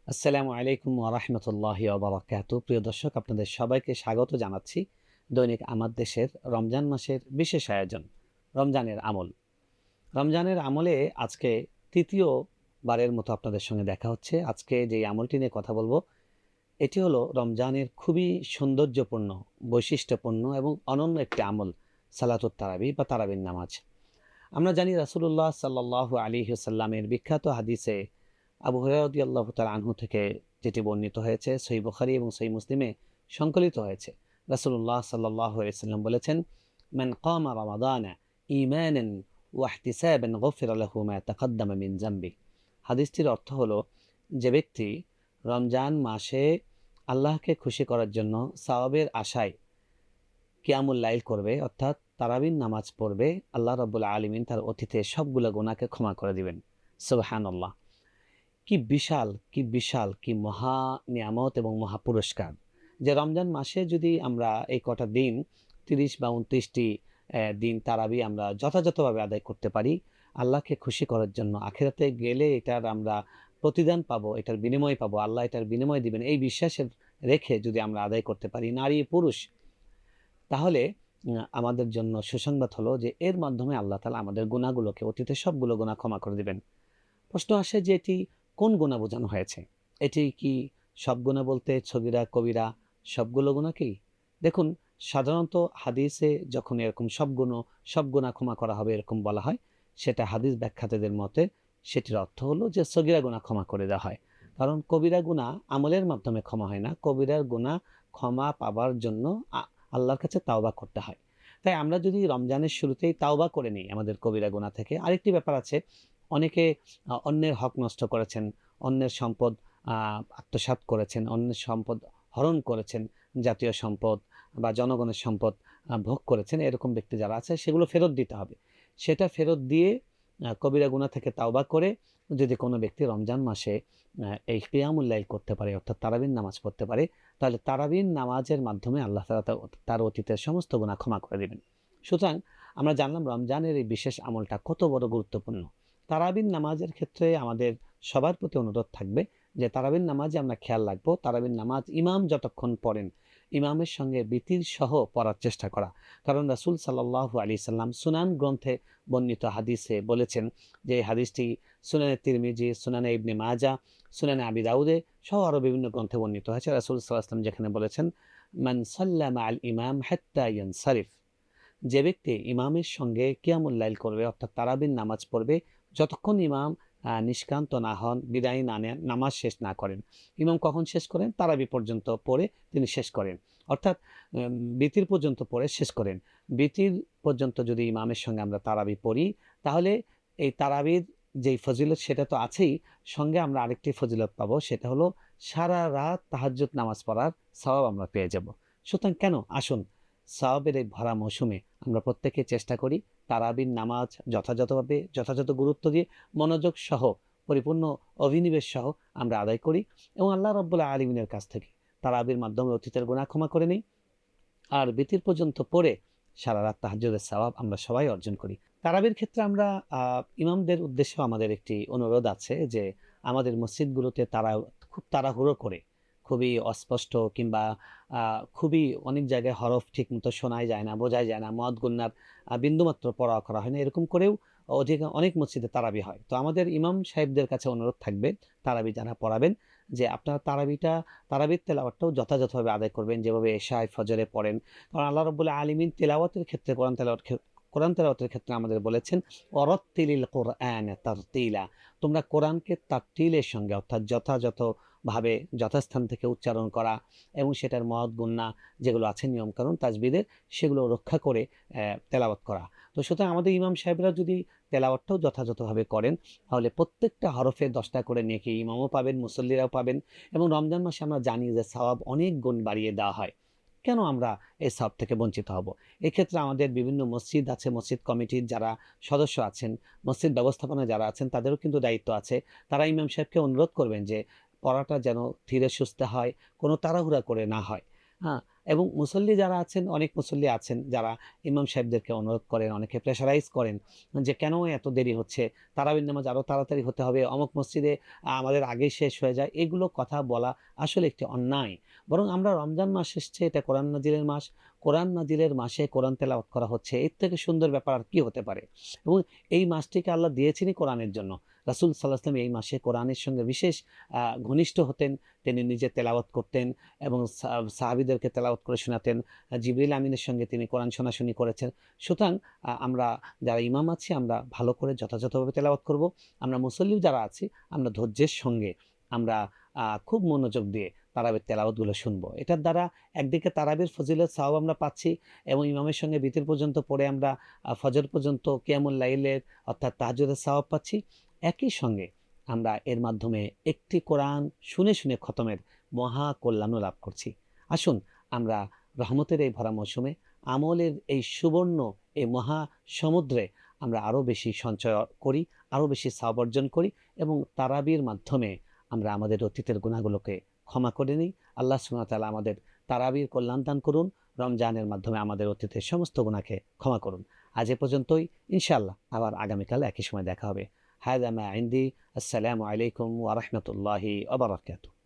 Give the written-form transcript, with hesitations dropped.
আসসালামু আলাইকুম ওয়া রাহমাতুল্লাহি ওয়া বারাকাতুহু। প্রিয় দর্শক, আপনাদের সবাইকে স্বাগত জানাচ্ছি দৈনিক আমার দেশের রমজান মাসের বিশেষ আয়োজন রমজানের আমল। রমজানের আমলে আজকে তৃতীয় বারের মতো আপনাদের সঙ্গে দেখা হচ্ছে। আজকে যেই আমলটি নিয়ে কথা বলবো, এটি হলো রমজানের খুবই সৌন্দর্যপূর্ণ, বৈশিষ্ট্যপূর্ণ এবং অনন্য একটি আমল, সালাতুত তারাবি বা তারাবির নামাজ। আমরা জানি রাসূলুল্লাহ সাল্লাল্লাহু আলাইহি ওয়াসাল্লামের বিখ্যাত হাদিসে আবু হুরায়রা রাদিয়াল্লাহু তাআলা আনহু থেকে যেটি বর্ণিত হয়েছে, সহিহ বুখারী এবং সহিহ মুসলিমে সংকলিত হয়েছে। রাসূলুল্লাহ সাল্লাল্লাহু আলাইহি ওয়াসাল্লাম বলেছেন, মান কামা রমাদানা ঈমানান ওয়া ইহতিসাবান গুফিরা লাহু মা তাকদ্দামা মিন যামবি। হাদিসটির অর্থ হলো, যে ব্যক্তি রমজান মাসে আল্লাহকে খুশি করার জন্য সওয়াবের আশায় কিয়ামুল লাইল করবে, অর্থাৎ তারাবির নামাজ পড়বে, আল্লাহ রাব্বুল আলামিন তার অতীতের সবগুলো গুনাহকে ক্ষমা করে দিবেন। সুবহানাল্লাহ। কি বিশাল, কি বিশাল, কি মহা নিয়ামত এবং মহা পুরস্কার! যে রমজান মাসে যদি আমরা এই কটা দিন ৩০ বা ২৯টি দিন তারাবি আমরা যথাযথভাবে আদায় করতে পারি, আল্লাহকে খুশি করার জন্য, আখিরাতে গেলে এটার আমরা প্রতিদান পাবো, এটার বিনিময় পাবো, আল্লাহ এটার বিনিময় দিবেন, এই বিশ্বাসের রেখে যদি আমরা আদায় করতে পারি, নারী পুরুষ, তাহলে আমাদের জন্য সুসংবাদ হলো যে এর মাধ্যমে আল্লাহ তাআলা আমাদের গুনাহগুলোকে, অতীতের সবগুলো গুনাহ ক্ষমা করে দিবেন। প্রশ্ন আসে যে এটি কোন গুনাহ বোঝানো হয়েছে? এটি কি সব গুনাহ বলতে ছগিরা, কবিরা সবগুলো গুনাহকেই? দেখুন, সাধারণত হাদিসে যখন এরকম সব গুনাহ ক্ষমা করা হবে এরকম বলা হয়, সেটা হাদিস ব্যাখ্যাতাদের মতে সেটির অর্থ হলো যে ছগিরা গুনাহ ক্ষমা করে দেওয়া হয়। কারণ কবিরা গুনাহ আমলের মাধ্যমে ক্ষমা হয় না। কবিরার গুনাহ ক্ষমা পাবার জন্য আল্লাহর কাছে তাওবা করতে হয়। তাই আমরা যদি রমজানের শুরুতেই তাওবা করে নিই আমাদের কবিরা গুনাহ থেকে। আরেকটি ব্যাপার আছে, অনেকে অন্যের হক নষ্ট করেছেন, অন্যের সম্পদ আত্মসাৎ করেছেন, অন্যের সম্পদ হরণ করেছেন, জাতীয় সম্পদ বা জনগণের সম্পদ ভোগ করেছেন। এরকম ব্যক্তি যারা আছে সেগুলো ফেরত দিতে হবে। সেটা ফেরত দিয়ে কবিরা গুনাহ থেকে তাওবা করে যদি কোনো ব্যক্তি রমজান মাসে এই কিয়ামুল লাইল করতে পারে, অর্থাৎ তারাবির নামাজ পড়তে পারে, তাহলে তারাবির নামাজের মাধ্যমে আল্লাহ তাআলা তার অতীতের সমস্ত গুনাহ ক্ষমা করে দিবেন। সুতরাং আমরা জানলাম রমজানের এই বিশেষ আমলটা কত বড় গুরুত্বপূর্ণ। তারাবির নামাজের ক্ষেত্রে আমাদের সবার প্রতি অনুরোধ থাকবে যে তারাবির নামাজে আমরা খেয়াল রাখবো, তারাবির নামাজ ইমাম যতক্ষণ পড়েন, ইমামের সঙ্গে বিতির সহ পড়ার চেষ্টা করা। কারণ রাসূল সাল্লাল্লাহু আলাইহি সাল্লাম সুনান গ্রন্থে বর্ণিত হাদিসে বলেছেন, যে হাদিসটি সুনানে তিরমিজি, সুনানে ইবনে মাজাহ, সুনানে আবি দাউদে সহ আরও বিভিন্ন গ্রন্থে বর্ণিত হয়েছে। রাসূল সাল্লাল্লাহু আলাইহি ওয়াসাল্লাম যেখানে বলেছেন, মান সাল্লা মাআল ইমাম হাত্তা ইয়ানসারিফ। যে ব্যক্তি ইমামের সঙ্গে কিয়ামুল লাইল করবে, অর্থাৎ তারাবির নামাজ পড়বে, যতক্ষণ ইমাম নিষ্ক্রান্ত না হন, বিদায় না নেন, নামাজ শেষ না করেন। ইমাম কখন শেষ করেন? তারাবি পর্যন্ত পড়ে তিনি শেষ করেন, অর্থাৎ বিতির পর্যন্ত পড়ে শেষ করেন। বিতির পর্যন্ত যদি ইমামের সঙ্গে আমরা তারাবি পড়ি, তাহলে এই তারাবির যেই ফজিলত সেটা তো আছেই, সঙ্গে আমরা আরেকটি ফজিলত পাবো, সেটা হলো সারা রাত তাহাজ্জুদ নামাজ পড়ার সওয়াব আমরা পেয়ে যাব। সুতরাং কেন, আসুন সওয়াবের এই ভরা মৌসুমে আমরা প্রত্যেকে চেষ্টা করি তারাবির নামাজ যথাযথভাবে, যথাযথ গুরুত্ব দিয়ে, মনোযোগ সহ, পরিপূর্ণ অভিনিবেশ সহ আমরা আদায় করি এবং আল্লাহ রাব্বুল আলামিনের কাছ থেকে তারাবির মাধ্যমে অতীতের গুনাহ ক্ষমা করে নিই, আর বিতির পর্যন্ত পড়ে সারা রাত তাহাজ্জুদের সওয়াব আমরা সবাই অর্জন করি। তারাবির ক্ষেত্রে আমরা ইমামদের উদ্দেশ্যেও আমাদের একটি অনুরোধ আছে যে আমাদের মসজিদগুলোতে তারা খুব তাড়াহুড়ো করে, খুবই অস্পষ্ট কিংবা খুবই অনেক জায়গায় হরফ ঠিকমতো শোনাই যায় না, বোঝাই যায় না, মদ গুন্নার বিন্দুমাত্র পড়া করা হয় না, এরকম করেও অনেক মসজিদে তারাবি হয়। তো আমাদের ইমাম সাহেবদের কাছে অনুরোধ থাকবে, তারাবি যারা পড়াবেন, যে আপনারা তারাবির তেলাওয়াতটাও যথাযথভাবে আদায় করবেন, যেভাবে এশায় ফজরে পড়েন। কারণ আল্লাহ রাব্বুল আলামিন তেলাওয়াতের ক্ষেত্রে, কোরআন তেলাওয়াতের ক্ষেত্রে আমাদের বলেছেন, ওয়ারাত্তিলিল কুরআনা তারতিলা। তোমরা কোরআনকে তারতিলের সঙ্গে, অর্থাৎ যথাযথভাবে যথাস্থান থেকে উচ্চারণ করা এবং সেটার মদ গুন্না যেগুলো আছে নিয়মকানুন তাজবিদের, সেগুলো রক্ষা করে তেলাওয়াত করা। তো সুতরাং আমাদের ইমাম সাহেবরা যদি তেলাওয়াতটাও যথাযথভাবে করেন, তাহলে প্রত্যেকটা হরফে 10টা করে নেকি ইমামও পাবেন, মুসল্লিরাও পাবেন। এবং রমজান মাসে আমরা জানি যে সওয়াব অনেক গুণ বাড়িয়ে দেওয়া হয়। কেন আমরা এই সওয়াব থেকে বঞ্চিত হব? এক্ষেত্রে আমাদের বিভিন্ন মসজিদ আছে, মসজিদ কমিটির যারা সদস্য আছেন, মসজিদ ব্যবস্থাপনায় যারা আছেন, তাদেরও কিন্তু দায়িত্ব আছে। তারা ইমাম সাহেবকে অনুরোধ করবেন যে পড়াটা যেন ধীরে সুস্থে হয়, কোনো তাড়াহুড়া করে না হয়। হ্যাঁ, এবং মুসল্লি যারা আছেন, অনেক মুসল্লি আছেন যারা ইমাম সাহেবদেরকে অনুরোধ করেন, অনেকে প্রেশারাইজ করেন যে কেন এত দেরি হচ্ছে, তারাবির নামাজ আরও তাড়াতাড়ি হতে হবে, অমুক মসজিদে আমাদের আগেই শেষ হয়ে যায়। এগুলো কথা বলা আসলে একটি অন্যায়। বরং আমরা রমজান মাস এসছে, এটা কোরআন নাজিলের মাস, কোরআন নাজিলের মাসে কোরআন তেলাওয়াত করা হচ্ছে, এর থেকে সুন্দর ব্যাপার আর কি হতে পারে। এবং এই মাসটিকে আল্লাহ দিয়েছেনই কোরআনের জন্য। রাসূল সাল্লাল্লাহু আলাইহি ওয়াসাল্লাম এই মাসে কোরআনের সঙ্গে বিশেষ ঘনিষ্ঠ হতেন, তিনি নিজে তেলাওয়াত করতেন এবং সাহাবীদেরকে তেলাওয়াত করে শোনাতেন। জিবরিল আমিনের সঙ্গে তিনি কোরআন শোনাশুনি করেছেন। সুতরাং আমরা যারা ইমাম আছি আমরা ভালো করে যথাযথভাবে তেলাওয়াত করব। আমরা মুসল্লি যারা আছি আমরা ধৈর্যের সঙ্গে আমরা খুব মনোযোগ দিয়ে তারাবির তেলাওয়াতগুলো শুনবো। এটার দ্বারা একদিকে তারাবির ফজিলত সওয়াব আমরা পাচ্ছি এবং ইমামের সঙ্গে বিতির পর্যন্ত পড়ে আমরা ফজর পর্যন্ত কিয়ামুল লাইলের অর্থাৎ তাহাজ্জুদের সওয়াব পাচ্ছি। একই সঙ্গে আমরা এর মাধ্যমে একটি কোরআন শুনে শুনে খতমের মহা কল্যাণও লাভ করছি। আসুন আমরা রহমতের এই ভরা মৌসুমে আমলের এই সুবর্ণ এই মহা সমুদ্রে আমরা আরও বেশি সঞ্চয় করি, আরও বেশি সওয়াব অর্জন করি এবং তারাবির মাধ্যমে আমরা আমাদের অতীতের গুনাহগুলোকে ক্ষমা করে নিই। আল্লাহ সুবহানাহু ওয়া তাআলা আমাদের তারাবির কল্যাণ দান করুন, রমজানের মাধ্যমে আমাদের অতীতের সমস্ত গুনাহকে ক্ষমা করুন। আজ এ পর্যন্তই, ইনশাআল্লাহ আবার আগামীকাল একই সময় দেখা হবে। হাযা মা ইনদি। আসসালামু আলাইকুম ওয়া রাহমাতুল্লাহি ওয়া বারাকাতুহু।